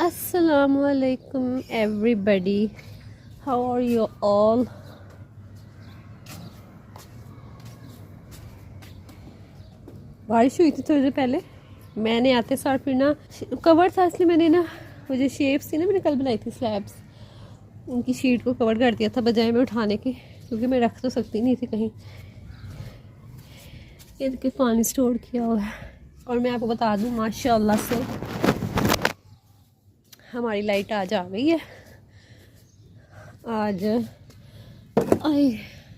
Assalamualaikum everybody, how are you all? बारिश हुई थी थोड़ी देर पहले, मैंने आते साथ फिर ना कवर था, इसलिए मैंने ना वो जो शेप्स थी ना मैंने कल बनाई थी स्लैब्स, उनकी शीट को कवर कर दिया था बजाय में उठाने के, क्योंकि मैं रख तो सकती नहीं थी कहीं। ये देखिए पानी स्टोर किया हुआ है। और मैं आपको बता दूं माशाल्लाह से हमारी लाइट आज आ गई है। आज आई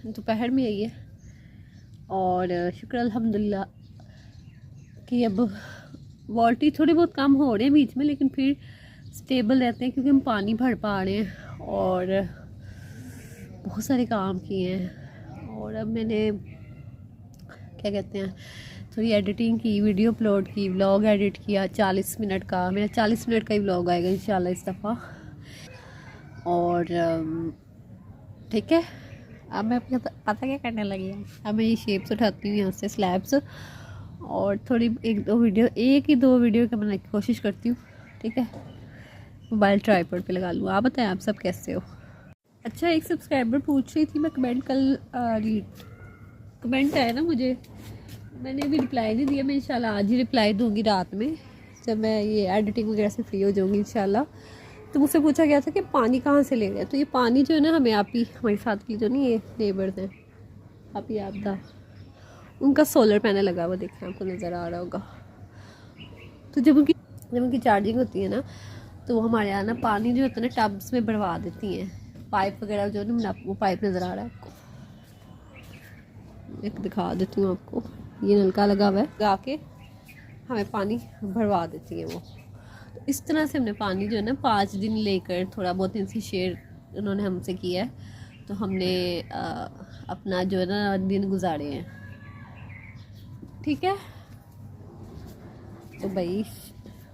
दोपहर में आई है और शुक्र अल्हम्दुलिल्लाह कि अब वोल्टेज थोड़े बहुत कम हो रहे हैं बीच में, लेकिन फिर स्टेबल रहते हैं क्योंकि हम पानी भर पा रहे हैं और बहुत सारे काम किए हैं। और अब मैंने क्या कहते हैं थोड़ी एडिटिंग की, वीडियो अपलोड की, व्लॉग एडिट किया 40 मिनट का। मेरा 40 मिनट का ही व्लॉग आएगा इंशाल्लाह इस दफ़ा। और ठीक है, अब मैं पता क्या करने लगी हूँ, अब मैं ये शेप्स उठाती हूँ यहाँ से स्लैब्स, और थोड़ी एक ही दो वीडियो का बनाने की कोशिश करती हूँ। ठीक है, मोबाइल ट्राइपॉड पे लगा लूँ। आप बताएं आप सब कैसे हो? अच्छा, एक सब्सक्राइबर पूछ रही थी, मैं कमेंट आया ना मुझे, मैंने अभी रिप्लाई नहीं दिया। मैं इंशाल्लाह आज ही रिप्लाई दूंगी रात में, जब मैं ये एडिटिंग वगैरह से फ्री हो जाऊंगी इंशाल्लाह। तो मुझसे पूछा गया था कि पानी कहाँ से ले रहे हैं, तो ये पानी जो है ना हमें आप ही हमारे साथ की जो नहीं ये नेबर्स हैं आप ही आपदा, उनका सोलर पैनल लगा हुआ देखें आपको नज़र आ रहा होगा। तो जब उनकी चार्जिंग होती है ना तो वो हमारे यहाँ ना पानी जो होता है ना टब्स में भरवा देती हैं, पाइप वगैरह जो ना वो पाइप नज़र आ रहा है आपको, एक दिखा देती हूँ आपको। ये नलका लगा हुआ है, लगा के हमें पानी भरवा देती है वो। तो इस तरह से हमने पानी जो है ना 5 दिन लेकर थोड़ा बहुत इनसे शेयर उन्होंने हमसे किया है, तो हमने अपना जो है ना दिन गुजारे हैं। ठीक है, तो भाई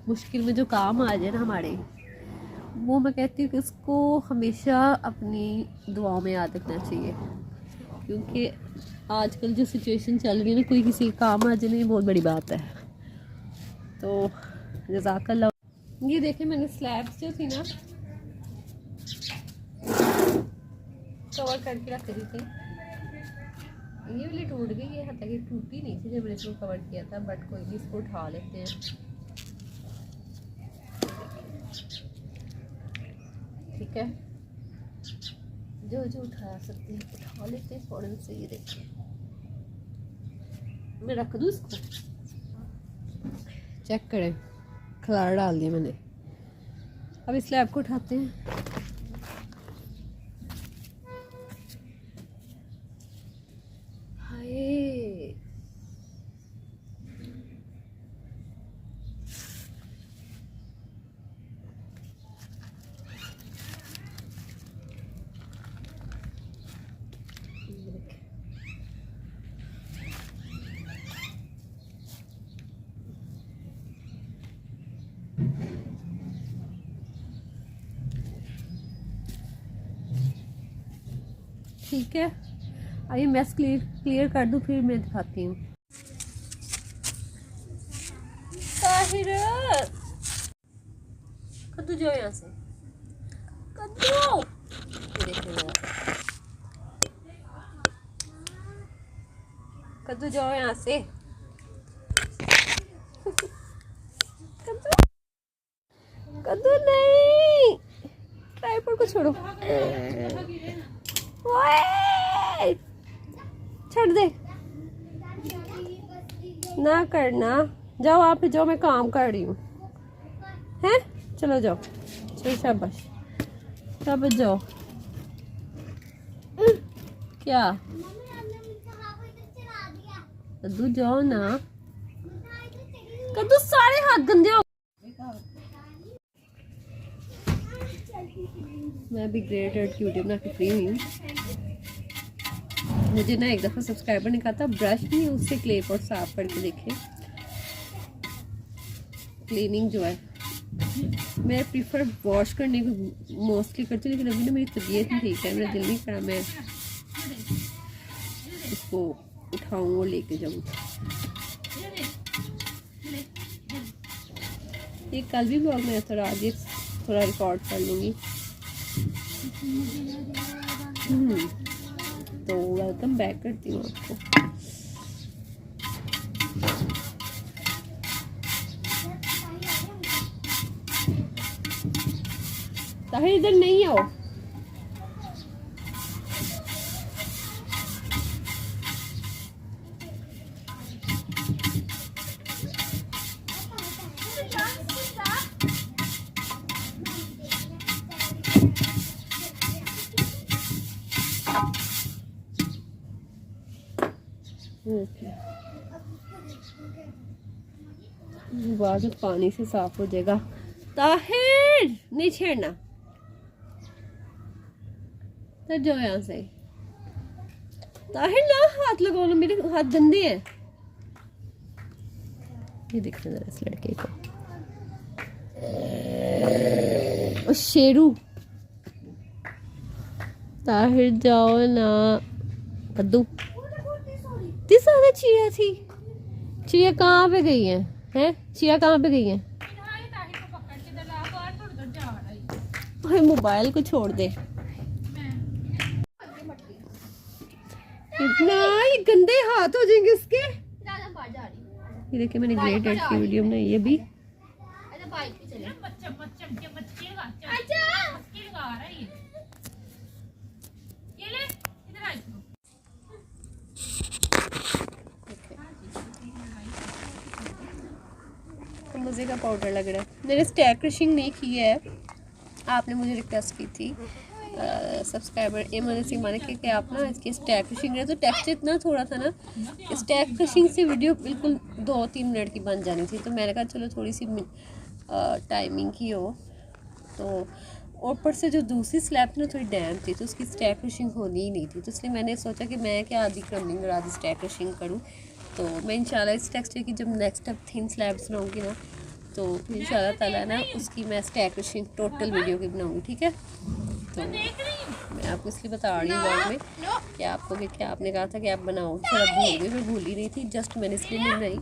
मुश्किल में जो काम आ जाए ना हमारे, वो मैं कहती हूँ कि उसको हमेशा अपनी दुआओं में याद रखना चाहिए, क्योंकि आजकल जो सिचुएशन चल रही है ना, कोई किसी काम आ जाए बहुत बड़ी बात है। तो जज़ाकल्लाह। ये देखें मैंने स्लैब्स जो थी ना कवर करके रख दी थी, ये वाली टूट गई है, हालांकि टूटी नहीं थी जब मैंने इसको कवर किया था, बट कोई नहीं, इसको उठा लेते हैं। ठीक है, जो उठा सकते हैं उठा लेते हैं फ़ौरन से। ये देखिए मैं रख दूँ इसको, चेक करें, खलार डाल दिया मैंने। अब इस स्लैब को उठाते हैं। हाय ठीक है, आइए मैस क्लियर कर दूँ फिर मैं दिखाती हूँ। कद्दू जो यहाँ से कद्दू, कद्दू जाओ यहाँ से, कद्दू कद्दू नहीं, ट्राइपॉड को छोड़ो, छोड़ दे ना करना, जाओ आप ही जाओ, मैं काम कर रही हूँ। हैं चलो जाओ, चलो शाबाश, सब जाओ। क्या कद्दू जाओ ना, कद्दू सारे हाथ गंदे हो। मैं अभी ग्रेटेड यूट्यूब ना फ्री हुई हूँ। मुझे ना एक दफ़ा सब्सक्राइबर ने कहा था ब्रश नहीं उससे क्ले पॉट साफ करके देखें, क्लीनिंग जो है मैं प्रीफर वॉश करने को मोस्टली करती हूँ, लेकिन अभी ना मेरी तबीयत नहीं ठीक है, मेरा दिल नहीं करा मैं इसको उठाऊँ और लेके जाऊँ। ये कल भी ब्लॉग में था, आज थोड़ा रिकॉर्ड कर लूँगी। तो वेलकम बैक करती हूँ आपको। ताहिर इधर नहीं आओ। बाद पानी से साफ हो जाएगा। ताहिर नहीं छेड़ना, तो जाओ यहाँ से। ताहिर ना हाथ लगाओ ना, मेरे हाथ गंदे हैं। ये देखना जरा इस लड़के को। ओ शेरू, ताहिर जाओ ना। कद्दू इतनी सारी चिड़िया थी। चिड़िया कहाँ पे गई है? हैं चिड़िया कहाँ पे गई है? मोबाइल को छोड़ दे। इतना ये गंदे हाथ हो जाएंगे उसके। ये देखिए मैंने ग्रेट एड की वीडियो बनाई है अभी। मज़े का पाउडर लग रहा है। मैंने स्टैक क्रशिंग नहीं की है, आपने मुझे रिक्वेस्ट की थी सब्सक्राइबर एमन सिंह माने कि आप ना इसकी स्टैक क्रशिंग है। तो टेक्सचर इतना थोड़ा था ना, स्टैक क्रशिंग से वीडियो बिल्कुल 2-3 मिनट की बन जानी थी। तो मैंने कहा चलो थोड़ी सी टाइमिंग की हो। तो ऊपर से जो दूसरी स्लैब थी ना थोड़ी डैम थी, तो उसकी स्टैक क्रशिंग होनी ही नहीं थी। तो इसलिए मैंने सोचा कि मैं क्या आधी क्रम्बिंग और आधी स्टैक क्रशिंग करूँ। तो मैं इंशाल्लाह इस टेक्सचर की जब नेक्स्ट अब थिन स्लैब्स बनाऊँगी ना, तो इंशाल्लाह ताला ना उसकी मैं स्टैक क्रशिंग टोटल वीडियो की बनाऊँगी, ठीक है। तो मैं आपको इसलिए बता रही हूँ बाद में कि आपको भी क्या आपने कहा था कि आप बनाओ, थोड़ा भूल गई। मैं भूली नहीं थी, जस्ट मैंने इसलिए नहीं बनाई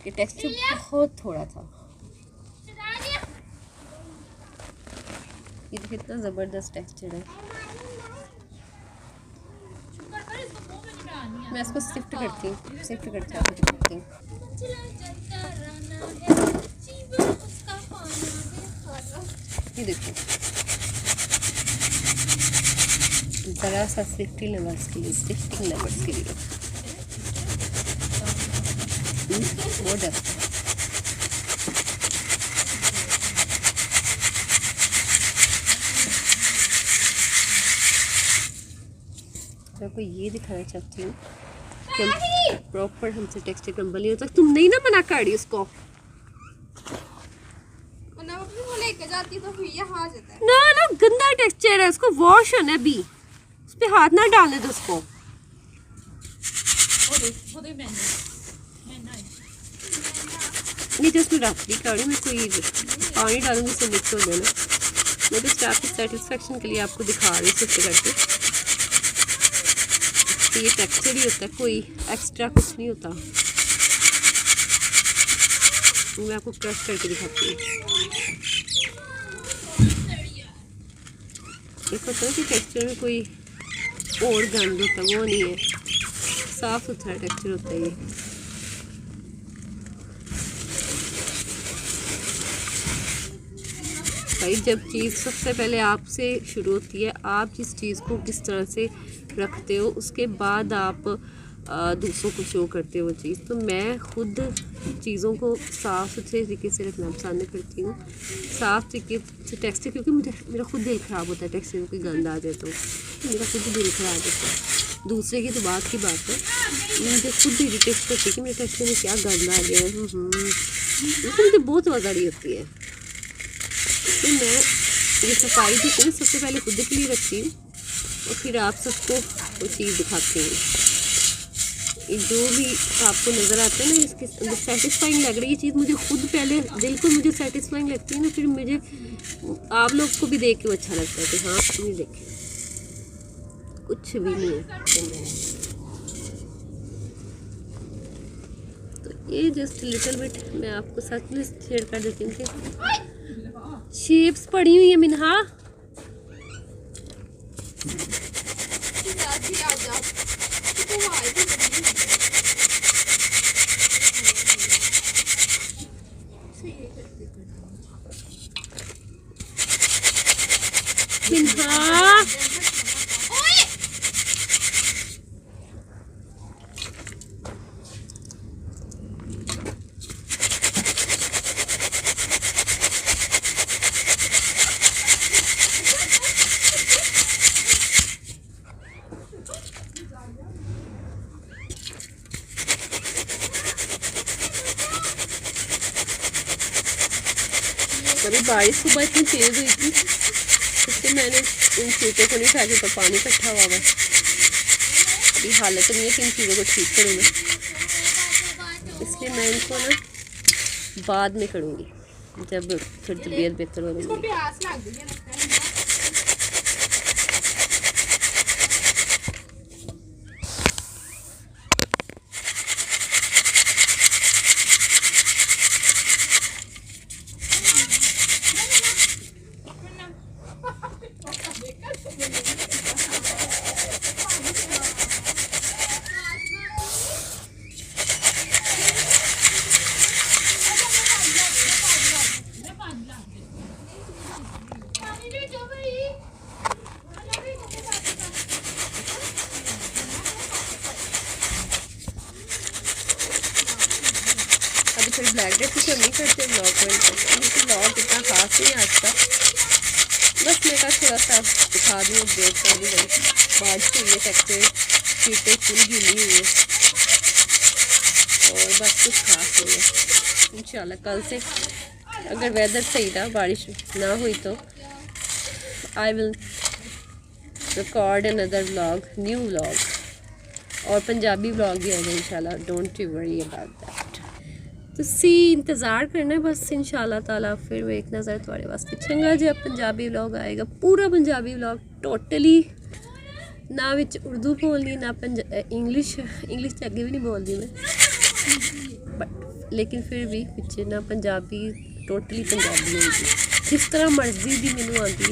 कि टेक्सचर बहुत थोड़ा था। ये कितना ज़बरदस्त टेक्सचर है। मैं इसको शिफ्ट करती हूँ, शिफ्ट करते हूँ। ये देखो ज़रा सा शिफ्टिंग लेवल्स के लिए, वो डस्ट मैं आपको ये दिखाना चाहती हूँ कि प्रॉपर हमसे टेक्सचर क्रम्बल नहीं होता। तुम नहीं ना मना कर रही उसको, ना ना गंदा टेक्सचर है, उसको वॉश होना है अभी। उस पे हाथ ना डालने दो उसको। नहीं जस्ट मैं रख दी कड़ी में कोई पानी डालूंगी उससे मिक्स हो जाना। मैं तो आपकी सेटिस्फेक्शन के लिए आपको दिखा रही हूँ शिफ्ट करके। तो ये टेक्सचर ही होता है, कोई एक्स्ट्रा कुछ नहीं होता। मैं आपको क्रश करके दिखाती हूँ। एक होता है कि टेक्सचर में कोई और गंद होता है, वो नहीं है, साफ सुथरा टेक्सचर होता है ये। भाई जब चीज़ सबसे पहले आपसे शुरू होती है, आप जिस चीज़ को किस तरह से रखते हो उसके बाद आप दूसरों को शो करते हो वो चीज़। तो मैं खुद चीज़ों को साफ़ सुथरे तरीके से रखना पसंद करती हूँ, साफ़ तरीके से टेक्सचर, क्योंकि मुझे मेरा खुद दिल ख़राब होता है टेक्सचर में कोई गंद आ जाए तो मेरा खुद दिल ख़राब होता है। दूसरे की तो बात की बात है, मुझे खुद इरिटेट करती है कि मेरे टेक्सचर में क्या गंद आ गया है। मुझे बहुत मज़ा होती है। तो मैं ये सफाई जो है सबसे पहले खुद के लिए रखती हूँ और फिर आप सबको वो चीज़ दिखाती हूँ। जो भी आपको नज़र आता है ना इसके अंदर सेटिस्फाइंग लग रही है चीज़, मुझे खुद पहले दिल को मुझे सेटिस्फाइंग लगती है ना, फिर मुझे आप लोग को भी देख के अच्छा लगता है कि हाँ तुम देखें कुछ भी नहीं है। तो ये जस्ट लिटिल बिट मैं आपको सच में शेयर कर देती हूँ कि शेप्स पड़ी हुई है मिन्हा। मिन्हा कभी बारिश सुबह इतनी तेज हुई थी, इसलिए मैंने इन चीज़ों को नहीं उठा के, तो पानी इकट्ठा हुआ है। अभी हालत नहीं है कि इन चीज़ों को ठीक करूँ मैं, इसलिए मैं इनको ना बाद में करूँगी जब थोड़ी तबीयत बेहतर हो रही। अभी थोड़ी ब्लैक डेट की नहीं करते ब्लॉग में, क्योंकि ब्लॉग इतना खास नहीं आज का। बस मैं कहा थोड़ा सा दिखा दूँ, अपडेट कर दूँ। बारिश हुई है, टेक्सचर सीटें फुल गीली हुई है, और बस कुछ खास नहीं है। इंशाल्लाह कल से अगर वेदर सही रहा, बारिश ना हुई, तो I will record another vlog, new vlog, और पंजाबी व्लॉग भी आएगा इंशाल्लाह। Don't you worry about that. तुसी इंतज़ार करना है बस, इंशाल्लाह ताला फिर वेखना जरा थोड़े वास्ते चंगा जो पंजाबी व्लॉग आएगा, पूरा पंजाबी व्लॉग टोटली, ना विच उर्दू बोलनी ना इंग्लिश तो अगे भी नहीं बोलती मैं, बट लेकिन फिर भी पिछे ना पंजाबी, टोटली पंजाबी होगी। जिस तरह मर्जी दी मैनू आती है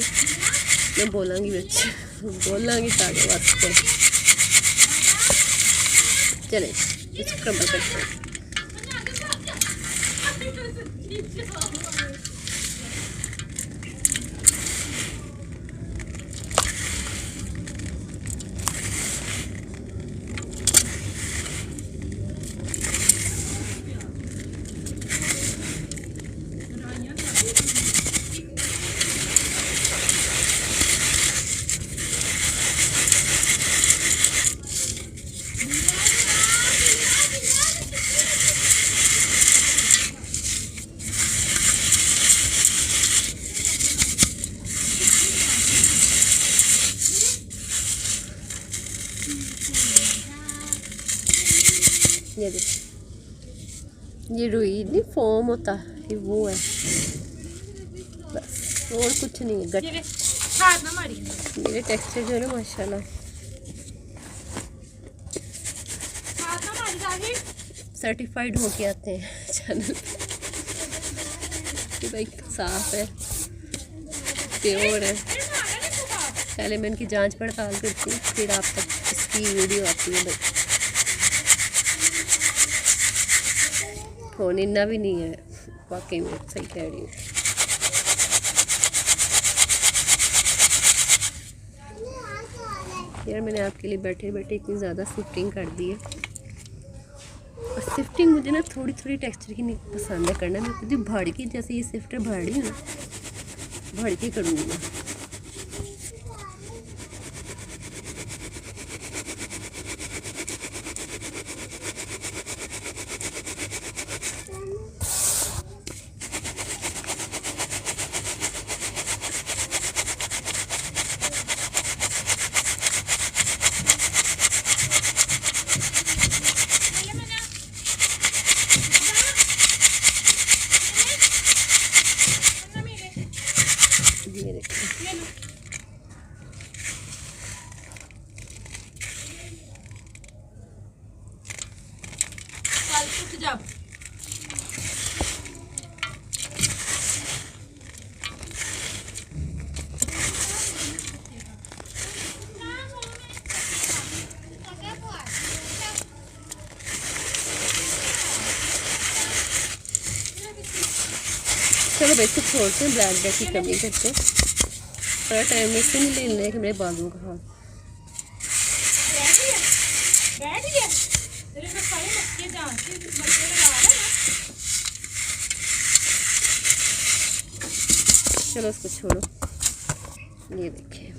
मैं बोलांगी बिच, बोलांगी तारे वास्ते। चले क्रम्बल करते हैं। ये देखो, ये रुई नहीं फोम होता, ये वो है बस, और कुछ नहीं है। गट मेरे टेक्सचर जो है ना माशाल्लाह सर्टिफाइड होके आते हैं चैनल कि भाई साफ है, प्योर है। पहले मैं इनकी जांच पड़ताल करती हूँ, फिर आप तक इसकी वीडियो आती है। भाई फोन इतना भी नहीं है, वाकई में सही कह रही हूँ। यार मैंने आपके लिए बैठे बैठे इतनी ज़्यादा शिफ्टिंग कर दी है, और शिफ्टिंग मुझे ना थोड़ी थोड़ी टेक्सचर की नहीं पसंद है करना। मैं खुद भड़ के, जैसे ये शिफ्टर भर रही हूँ ना, भड़ के करूँगी मैं। चलो भाई इसको छोड़ते हैं, ब्लैक डैट की कमी करते हैं। थोड़ा टाइम इससे नहीं लेना है कि मेरे बालों का हाल। चलो उसको छोड़ो। ये देखिए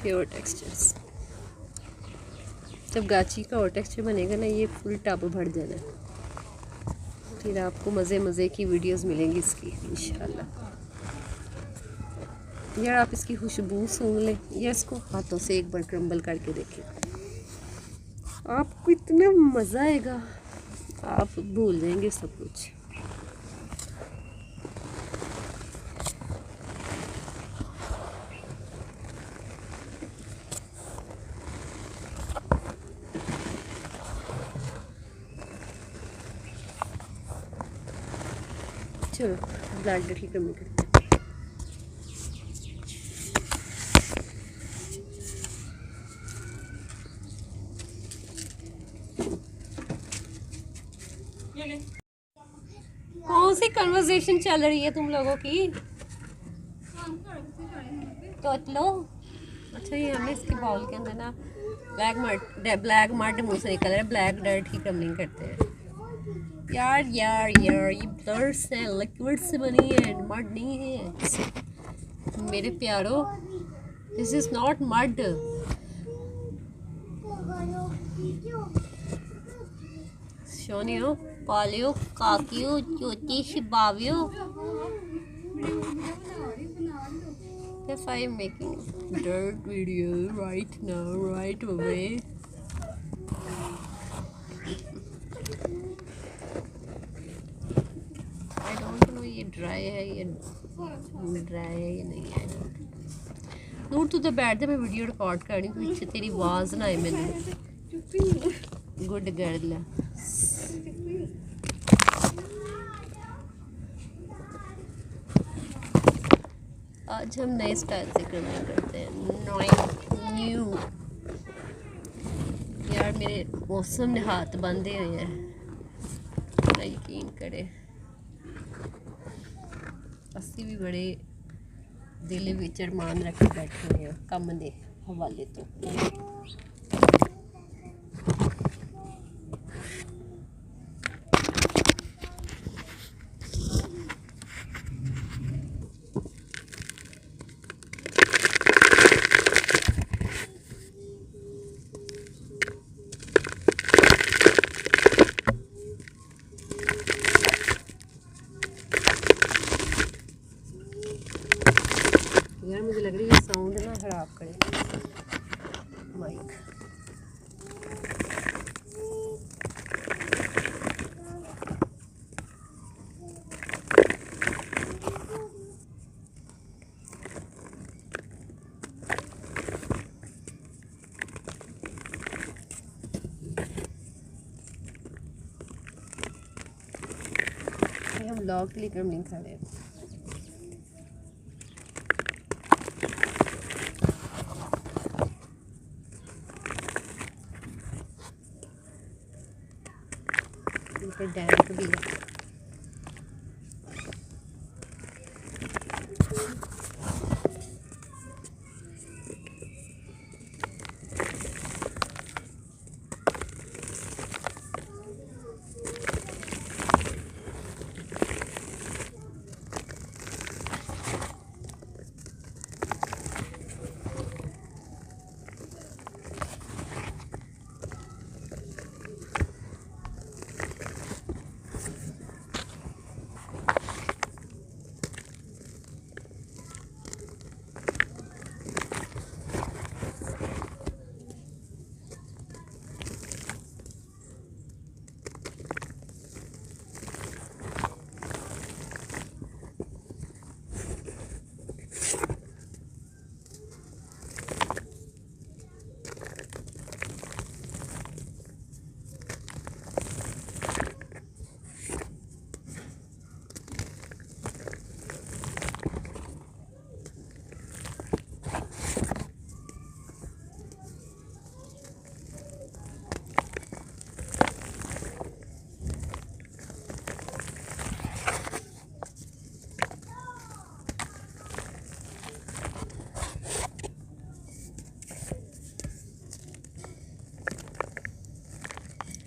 प्योर टेक्सचर्स। जब गाची का और टेक्सचर बनेगा ना, ये फुल टब भर जाना है। फिर आपको मज़े मज़े की वीडियोस मिलेंगी इसकी इंशाल्लाह। यार आप इसकी खुशबू सूंघ लें या इसको हाथों से एक बार क्रम्बल करके देखें, आपको इतना मज़ा आएगा, आप भूल जाएंगे सब कुछ। चलो ब्लैक डैट की कमी करते हैं। कौन सी कन्वर्सेशन चल रही है तुम लोगों की? तो लो। अच्छा ये हमें इसके बाउल के अंदर ना ब्लैक मड मुंह से निकल रहा है, ब्लैक डर्ट की कमी करते हैं। यार यार यार ये ब्लर्स हैं, लिक्विड से बनी है, मड नहीं है मेरे प्यारो। This is not mud. शोनियो पालियो काकियो चोटी शिबावियो। Yes, I am making dirt video right now, right away. I don't know ये dry है या नहीं है। नूर तू तो बैठ जा, मैं वीडियो रिकॉर्ड कर रही हूँ, पीछे तेरी आवाज़ ना आए मैंने। Good girl. आज हम नए स्टाइल से करना करते हैं, न्यू। यार मेरे मौसम ने हाथ बांधे हुए हैं, यकीन करे। असी भी बड़े दिल विच अरमान रख के बैठे हुए हैं कम दे हवाले तो। यार मुझे लग रही है साउंड ना खराब करे माइक। हम लॉग के लिए क्रमलिंग कर रहे हैं। डैम्प भी है।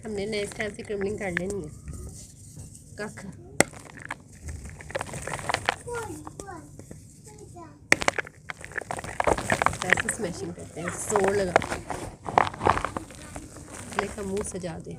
हमने ना इस टाइप से क्रम्बलिंग कर लेनी है। कख ऐसे स्मैशिंग करते हैं, जोर लगा का मुंह सजा दे।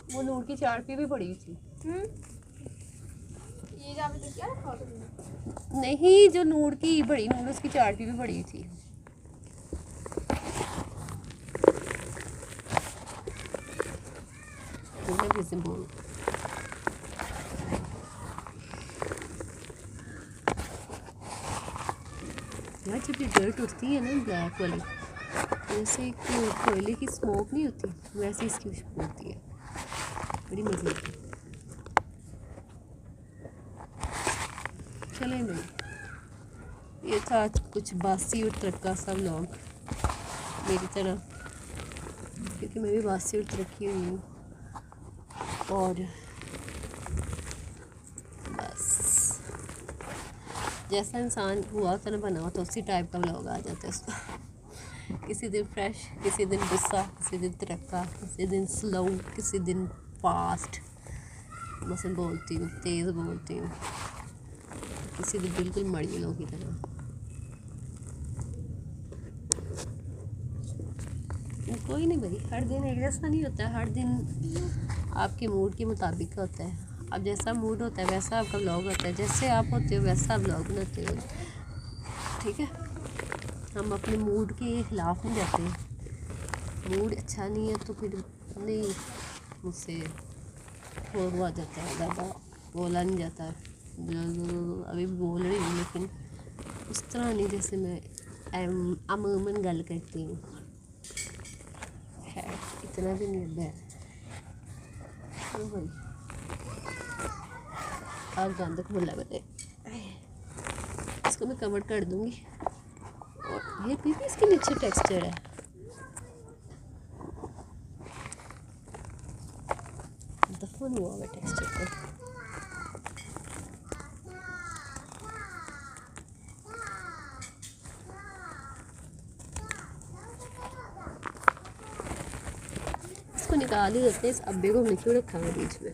वो नूर की चारपी भी पड़ी थी। ये जहाँ पे क्या रखा तुमने? नहीं, जो नूर की बड़ी नूर उसकी चारपी भी पड़ी थी। यार जब ये डर्ट उठती है ना ब्लैक वाली, जैसे कोयले की स्मोक नहीं होती, वैसे इसकी खुशबू होती है, बड़ी मज़े की। चले नहीं, ये था कुछ बासी और तरक्का सा व्लॉग मेरी तरह, क्योंकि मैं भी बासी और तरक्की हुई हूँ। और बस जैसा इंसान हुआ होता ना बना होता, उसी टाइप का व्लॉग आ जाता है उसका। किसी दिन फ्रेश, किसी दिन गुस्सा, किसी दिन तरक्का, किसी दिन स्लो, किसी दिन फास्ट मसल बोलती हूँ, तेज़ बोलती हूँ, किसी दिन बिल्कुल मड़ीलों की तरह। कोई नहीं भाई, हर दिन एक जैसा नहीं होता है, हर दिन आपके मूड के मुताबिक होता है। अब जैसा मूड होता है वैसा आपका व्लॉग होता है, जैसे आप होते हो वैसा व्लॉग बनाते हो, ठीक है। हम अपने मूड के खिलाफ नहीं जाते। मूड अच्छा नहीं है तो फिर नहीं, मुझसे हो जाता है, ज़्यादा बोला नहीं जाता है। अभी भी बोल रही हूँ लेकिन उस तरह नहीं जैसे मैं अमूमन गल करती हूँ। खैर इतना भी नहीं है भाई, आग गंद खुला बने, इसको मैं कवर कर दूँगी। और ये भी इसके नीचे टेक्सचर है, दफन हुआ हुआ टेक्सचर का। इसको निकाल ही देते हैं, इस अब्बे को हमने क्यों रखा है बीच में।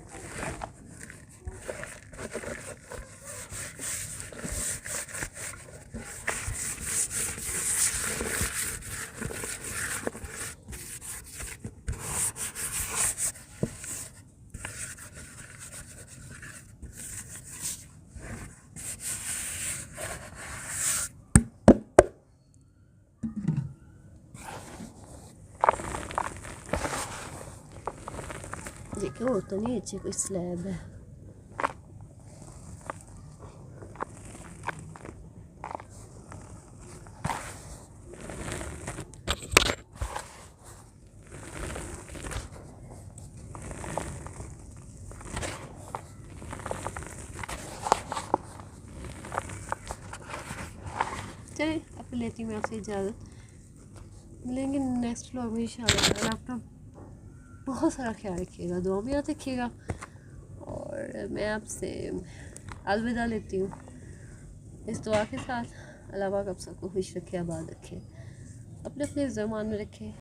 देखो वो तो नहीं अच्छी कोई स्लैब है। चलिए अब लेती हूँ मैं आपसे इजाज़त, मिलेंगे नेक्स्ट व्लॉग में इंशाल्लाह। आपका बहुत सारा ख्याल रखिएगा, दुआ में याद रखिएगा, और मैं आपसे अलविदा लेती हूँ इस दुआ के साथ। अल्लाह पाक आप सबको खुश रखे, आबाद रखे, अपने अपने ज़मान में रखे।